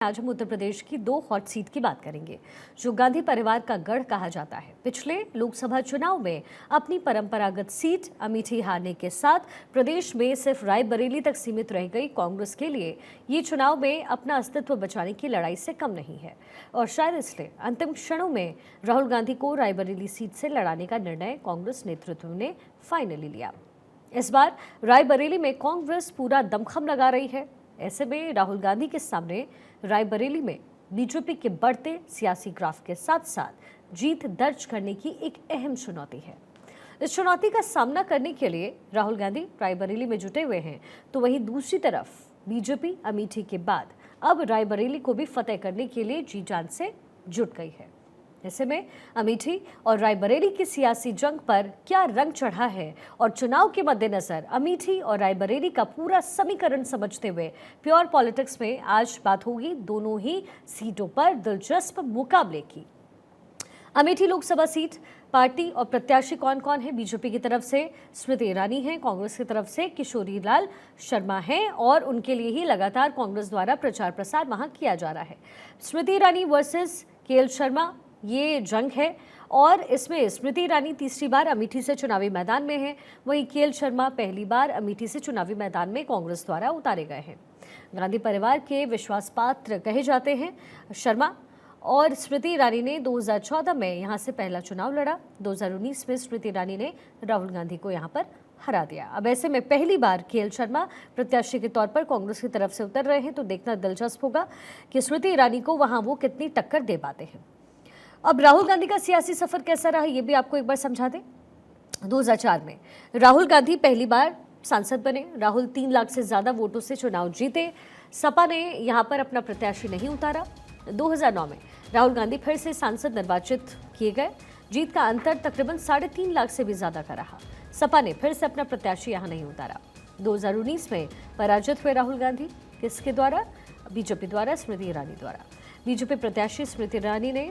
आज हम उत्तर प्रदेश की दो हॉट सीट की बात करेंगे जो गांधी परिवार का गढ़ कहा जाता है। पिछले लोकसभा चुनाव में अपनी परंपरागत सीट अमेठी हारने के साथ प्रदेश में सिर्फ रायबरेली तक सीमित रह गई कांग्रेस के लिए ये चुनाव में अपना अस्तित्व बचाने की लड़ाई से कम नहीं है और शायद इसलिए अंतिम क्षणों में राहुल गांधी को रायबरेली सीट से लड़ाने का निर्णय कांग्रेस नेतृत्व ने फाइनली लिया। इस बार रायबरेली में कांग्रेस पूरा दमखम लगा रही है। ऐसे में राहुल गांधी के सामने रायबरेली में बीजेपी के बढ़ते सियासी ग्राफ के साथ साथ जीत दर्ज करने की एक अहम चुनौती है। इस चुनौती का सामना करने के लिए राहुल गांधी रायबरेली में जुटे हुए हैं, तो वहीं दूसरी तरफ बीजेपी अमेठी के बाद अब रायबरेली को भी फतेह करने के लिए जी जान से जुट गई है। ऐसे में अमेठी और रायबरेली की सियासी जंग पर क्या रंग चढ़ा है और चुनाव के मद्देनजर अमेठी और रायबरेली का पूरा समीकरण समझते हुए प्योर पॉलिटिक्स में आज बात होगी दोनों ही सीटों पर दिलचस्प मुकाबले की। अमेठी लोकसभा सीट पार्टी और प्रत्याशी कौन कौन है? बीजेपी की तरफ से स्मृति ईरानी है, कांग्रेस की तरफ से किशोरी लाल शर्मा है और उनके लिए ही लगातार कांग्रेस द्वारा प्रचार प्रसार वहां किया जा रहा है। स्मृति ईरानी वर्सेस केएल शर्मा ये जंग है और इसमें स्मृति ईरानी तीसरी बार अमेठी से चुनावी मैदान में है, वहीं केएल शर्मा पहली बार अमेठी से चुनावी मैदान में कांग्रेस द्वारा उतारे गए हैं। गांधी परिवार के विश्वास पात्र कहे जाते हैं शर्मा और स्मृति ईरानी ने 2014 में यहां से पहला चुनाव लड़ा। 2019 में स्मृति ईरानी ने राहुल गांधी को यहां पर हरा दिया। अब ऐसे में पहली बार केएल शर्मा प्रत्याशी के तौर पर कांग्रेस की तरफ से उतर रहे हैं, तो देखना दिलचस्प होगा कि स्मृति ईरानी को वहां वो कितनी टक्कर दे पाते हैं। अब राहुल गांधी का सियासी सफर कैसा रहा ये भी आपको एक बार समझा दें। 2004 में राहुल गांधी पहली बार सांसद बने। राहुल 3 लाख से ज्यादा वोटों से चुनाव जीते। सपा ने यहां पर अपना प्रत्याशी नहीं उतारा। 2009 में राहुल गांधी फिर से सांसद निर्वाचित किए गए। जीत का अंतर तकरीबन 3.5 लाख से भी ज्यादा का रहा। सपा ने फिर से अपना प्रत्याशी यहां नहीं उतारा। 2019 में पराजित हुए राहुल गांधी, किसके द्वारा? बीजेपी द्वारा, स्मृति ईरानी द्वारा। बीजेपी प्रत्याशी स्मृति ईरानी ने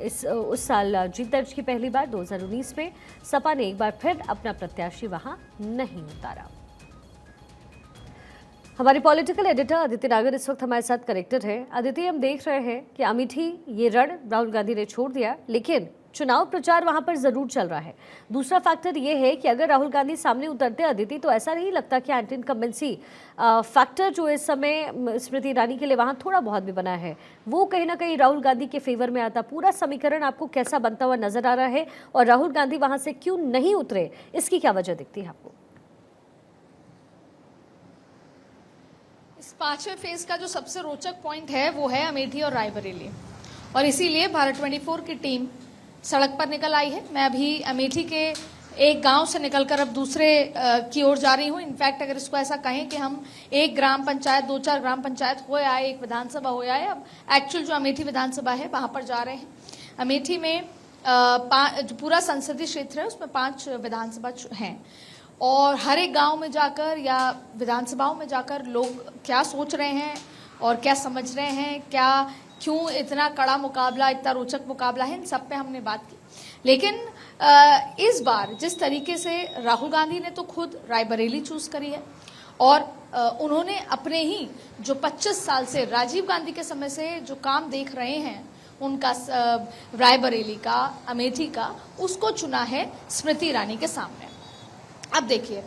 उस साल जीत दर्ज की पहली बार। 2019 में सपा ने एक बार फिर अपना प्रत्याशी वहां नहीं उतारा। हमारे पॉलिटिकल एडिटर अदिति नागर इस वक्त हमारे साथ कनेक्टेड है। अदिति, हम देख रहे हैं कि अमेठी ये रण राहुल गांधी ने छोड़ दिया, लेकिन चुनाव प्रचार वहां पर जरूर चल रहा है। दूसरा फैक्टर ये है कि अगर राहुल गांधी सामने उतरते अदिति, तो ऐसा नहीं लगता कि एंटी इनकम्बेंसी फैक्टर जो इस समय स्मृति ईरानी के लिए वहां थोड़ा बहुत भी बना है, वो कहीं ना कहीं राहुल गांधी के फेवर में आता। पूरा समीकरण आपको कैसा बनता हुआ नजर आ रहा है और राहुल गांधी वहां से क्यों नहीं उतरे, इसकी क्या वजह दिखती है आपको? इस 5वें फेज का जो सबसे रोचक पॉइंट है वो है अमेठी और रायबरेली, और इसीलिए भारत 24 की टीम सड़क पर निकल आई है। मैं अभी अमेठी के एक गांव से निकलकर अब दूसरे की ओर जा रही हूं। इनफैक्ट अगर इसको ऐसा कहें कि हम एक ग्राम पंचायत, 2-4 ग्राम पंचायत हो आए, एक विधानसभा हो आए, अब एक्चुअल जो अमेठी विधानसभा है वहां पर जा रहे हैं। अमेठी में जो पूरा संसदीय क्षेत्र है उसमें 5 विधानसभा हैं और हर एक गांव में जाकर या विधानसभाओं में जाकर लोग क्या सोच रहे हैं और क्या समझ रहे हैं, क्यों इतना कड़ा मुकाबला, इतना रोचक मुकाबला है, इन सब पे हमने बात की। लेकिन इस बार जिस तरीके से राहुल गांधी ने तो खुद रायबरेली चूज करी है और उन्होंने अपने ही जो 25 साल से राजीव गांधी के समय से जो काम देख रहे हैं उनका रायबरेली का, अमेठी का, उसको चुना है स्मृति ईरानी के सामने। अब देखिए,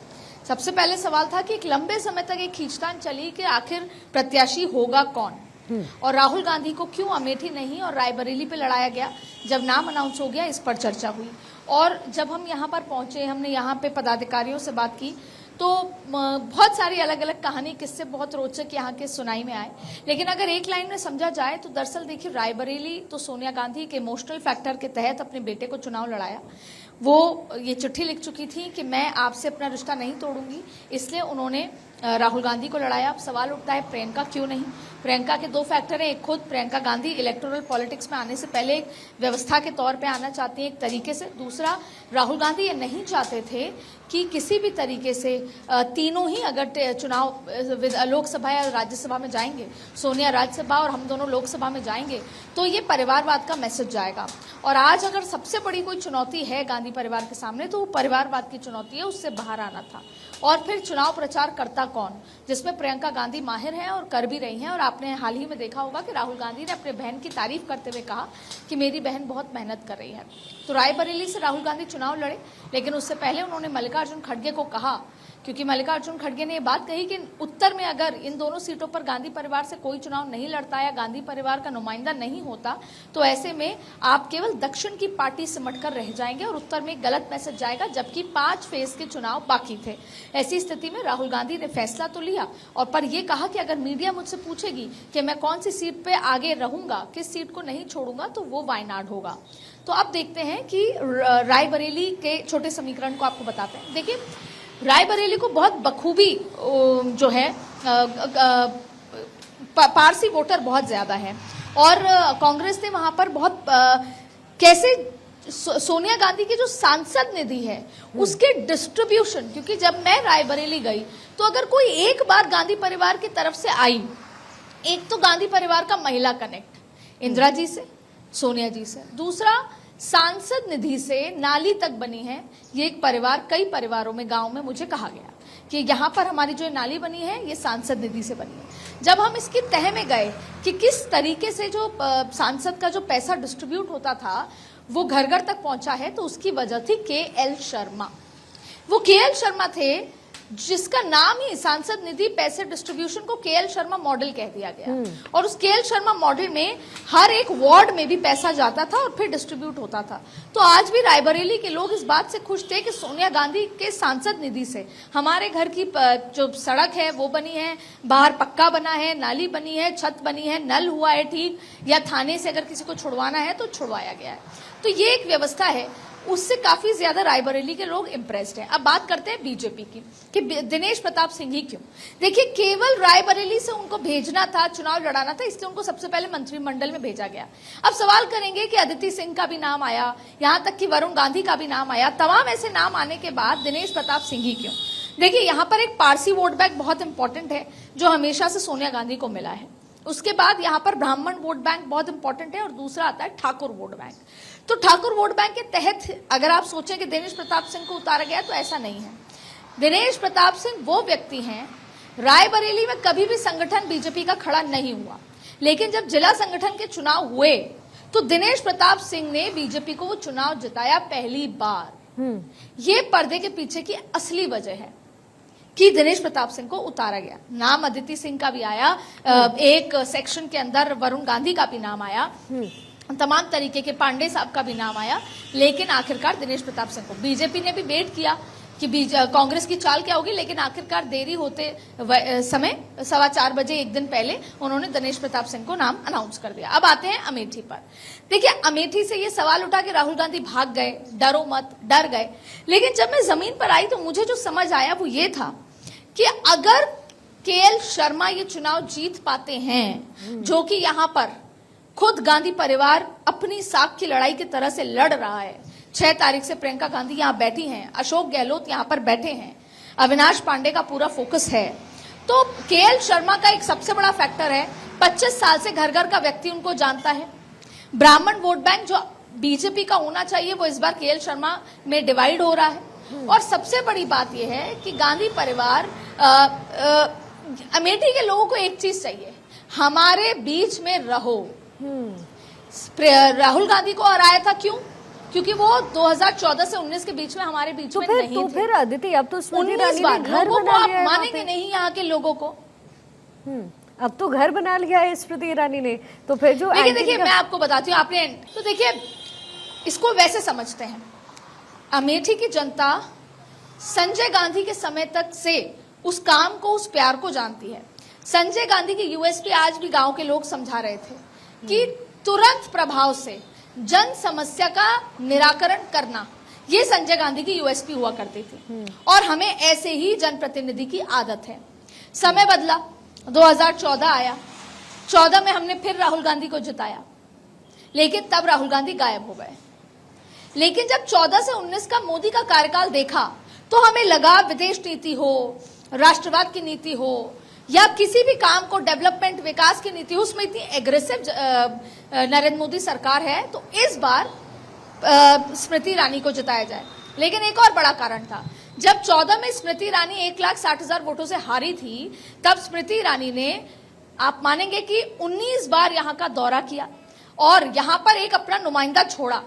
सबसे पहले सवाल था कि एक लंबे समय तक एक खींचतान चली कि आखिर प्रत्याशी होगा कौन और राहुल गांधी को क्यों अमेठी नहीं और रायबरेली पे लड़ाया गया। जब नाम अनाउंस हो गया, इस पर चर्चा हुई और जब हम यहाँ पर पहुंचे, हमने यहाँ पे पदाधिकारियों से बात की, तो बहुत सारी अलग अलग कहानी, किस्से बहुत रोचक यहाँ के सुनाई में आए। लेकिन अगर एक लाइन में समझा जाए तो दरअसल देखिए, रायबरेली तो सोनिया गांधी के इमोशनल फैक्टर के तहत अपने बेटे को चुनाव लड़ाया। वो ये चिट्ठी लिख चुकी थी कि मैं आपसे अपना रिश्ता नहीं तोड़ूंगी, इसलिए उन्होंने राहुल गांधी को लड़ाया। अब सवाल उठता है प्रियंका क्यों नहीं? प्रियंका के 2 फैक्टर हैं। एक, खुद प्रियंका गांधी इलेक्टोरल पॉलिटिक्स में आने से पहले एक व्यवस्था के तौर पे आना चाहती हैं एक तरीके से। दूसरा, राहुल गांधी ये नहीं चाहते थे कि किसी भी तरीके से तीनों ही अगर चुनाव लोकसभा या राज्यसभा में जाएंगे, सोनिया राज्यसभा और हम दोनों लोकसभा में जाएंगे, तो ये परिवारवाद का मैसेज जाएगा। और आज अगर सबसे बड़ी कोई चुनौती है गांधी परिवार के सामने तो वो परिवारवाद की चुनौती है, उससे बाहर आना था। और फिर चुनाव प्रचार करता कौन, जिसमें प्रियंका गांधी माहिर हैं और कर भी रही हैं। और आप आपने हाल ही में देखा होगा कि राहुल गांधी ने अपने बहन की तारीफ करते हुए कहा कि मेरी बहन बहुत मेहनत कर रही है। तो रायबरेली से राहुल गांधी चुनाव लड़े, लेकिन उससे पहले उन्होंने मल्लिकार्जुन खड़गे को कहा, क्योंकि मल्लिकार्जुन खड़गे ने ये बात कही कि उत्तर में अगर इन दोनों सीटों पर गांधी परिवार से कोई चुनाव नहीं लड़ता या गांधी परिवार का नुमाइंदा नहीं होता तो ऐसे में आप केवल दक्षिण की पार्टी सिमट कर रह जाएंगे और उत्तर में गलत मैसेज जाएगा, जबकि 5 फेज के चुनाव बाकी थे। ऐसी स्थिति में राहुल गांधी ने फैसला तो लिया और पर यह कहा कि अगर मीडिया मुझसे पूछेगी कि मैं कौन सी सीट पे आगे रहूंगा, किस सीट को नहीं छोड़ूंगा, तो वो वायनाड होगा। तो अब देखते हैं कि रायबरेली के छोटे समीकरण को आपको बताते हैं। देखिए, रायबरेली को बहुत बखूबी जो है पारसी वोटर बहुत ज्यादा है और कांग्रेस ने वहां पर बहुत कैसे सोनिया गांधी की जो सांसद निधि है उसके डिस्ट्रीब्यूशन, क्योंकि जब मैं रायबरेली गई तो अगर कोई एक बार गांधी परिवार की तरफ से आई, एक तो गांधी परिवार का महिला कनेक्ट इंदिरा जी से, सोनिया जी से, दूसरा सांसद निधि से नाली तक बनी है। ये एक परिवार, कई परिवारों में गांव में मुझे कहा गया कि यहाँ पर हमारी जो नाली बनी है ये सांसद निधि से बनी है। जब हम इसकी तह में गए कि किस तरीके से जो सांसद का जो पैसा डिस्ट्रीब्यूट होता था वो घर घर तक पहुंचा है, तो उसकी वजह थी KL शर्मा। वो KL शर्मा थे जिसका नाम ही सांसद निधि पैसे डिस्ट्रीब्यूशन को KL शर्मा मॉडल कह दिया गया और उस KL शर्मा मॉडल में हर एक वार्ड में भी पैसा जाता था और फिर डिस्ट्रीब्यूट होता था। तो आज भी रायबरेली के लोग इस बात से खुश थे कि सोनिया गांधी के सांसद निधि से हमारे घर की जो सड़क है वो बनी है, बाहर पक्का बना है, नाली बनी है, छत बनी है, नल हुआ है ठीक, या थाने से अगर किसी को छुड़वाना है तो छुड़वाया गया है। तो ये एक व्यवस्था है, उससे काफी ज्यादा रायबरेली के लोग इंप्रेस्ड हैं। अब बात करते हैं बीजेपी की कि दिनेश प्रताप सिंह ही क्यों। देखिए, केवल रायबरेली से उनको भेजना था, चुनाव लड़ाना था, इसलिए उनको सबसे पहले मंत्रिमंडल में भेजा गया। अब सवाल करेंगे कि अदिति सिंह का भी नाम आया, यहां तक कि वरुण गांधी का भी नाम आया, तमाम ऐसे नाम आने के बाद दिनेश प्रताप सिंह ही क्यों। देखिए, यहाँ पर एक पारसी वोट बैंक बहुत इंपॉर्टेंट है जो हमेशा से सोनिया गांधी को मिला है। उसके बाद यहाँ पर ब्राह्मण वोट बैंक बहुत इंपॉर्टेंट है और दूसरा आता है ठाकुर वोट बैंक। तो ठाकुर वोट बैंक के तहत अगर आप सोचें कि दिनेश प्रताप सिंह को उतारा गया, तो ऐसा नहीं है। दिनेश प्रताप सिंह वो व्यक्ति हैं, रायबरेली में कभी भी संगठन बीजेपी का खड़ा नहीं हुआ, लेकिन जब जिला संगठन के चुनाव हुए तो दिनेश प्रताप सिंह ने बीजेपी को वो चुनाव जिताया पहली बार। ये पर्दे के पीछे की असली वजह है कि दिनेश प्रताप सिंह को उतारा गया। नाम अदिति सिंह का भी आया, एक सेक्शन के अंदर वरुण गांधी का भी नाम आया, तमाम तरीके के पांडे साहब का भी नाम आया, लेकिन आखिरकार दिनेश प्रताप सिंह को बीजेपी ने भी वेट किया कि कांग्रेस की चाल क्या होगी, लेकिन आखिरकार देरी होते समय 4:15 बजे एक दिन पहले उन्होंने दिनेश प्रताप सिंह को नाम अनाउंस कर दिया। अब आते हैं अमेठी पर। देखिए, अमेठी से ये सवाल उठा कि राहुल गांधी भाग गए, डरो मत, डर गए, लेकिन जब मैं जमीन पर आई तो मुझे जो समझ आया वो ये था कि अगर KL शर्मा ये चुनाव जीत पाते हैं, जो कि यहाँ पर खुद गांधी परिवार अपनी साख की लड़ाई की तरह से लड़ रहा है। 6 तारीख से प्रियंका गांधी यहाँ बैठी हैं, अशोक गहलोत यहाँ पर बैठे हैं, अविनाश पांडे का पूरा फोकस है, तो KL शर्मा का एक सबसे बड़ा फैक्टर है, 25 साल से घर घर का व्यक्ति उनको जानता है। ब्राह्मण वोट बैंक जो बीजेपी का होना चाहिए वो इस बार KL शर्मा में डिवाइड हो रहा है। और सबसे बड़ी बात यह है कि गांधी परिवार अमेठी के लोगों को एक चीज चाहिए, हमारे बीच में रहो। राहुल गांधी को हराया था, क्यों? क्योंकि वो 2014 से 19 के बीच में हमारे बीच में नहीं थे। तो फिर अदिति, अब तो स्मृति ईरानी ने घर लोगों को बना आप लिया है, मानेंगे नहीं यहाँ के लोगों को। अब तो घर बना लिया है स्मृति ईरानी ने, तो फिर जो देखिए मैं आपको बताती हूँ, आपने तो देखिए इसको वैसे समझते हैं, अमेठी की जनता संजय गांधी के समय तक से उस काम को, उस प्यार को जानती है। संजय गांधी की यूएसपी आज भी गांव के लोग समझा रहे थे कि तुरंत प्रभाव से जन समस्या का निराकरण करना, ये संजय गांधी की यूएसपी हुआ करती थी और हमें ऐसे ही जनप्रतिनिधि की आदत है। समय बदला, 2014 आया, 14 में हमने फिर राहुल गांधी को जिताया, लेकिन तब राहुल गांधी गायब हो गए। लेकिन जब 14 से 19 का मोदी का कार्यकाल देखा तो हमें लगा विदेश नीति हो, राष्ट्रवाद की नीति हो या किसी भी काम को डेवलपमेंट, विकास की नीति, उसमें इतनी एग्रेसिव नरेंद्र मोदी सरकार है, तो इस बार स्मृति ईरानी को जिताया जाए। लेकिन एक और बड़ा कारण था, जब 14 में स्मृति ईरानी 1,60,000 वोटों से हारी थी, तब स्मृति ईरानी ने आप मानेंगे कि 19 बार यहां का दौरा किया और यहां पर एक अपना नुमाइंदा छोड़ा।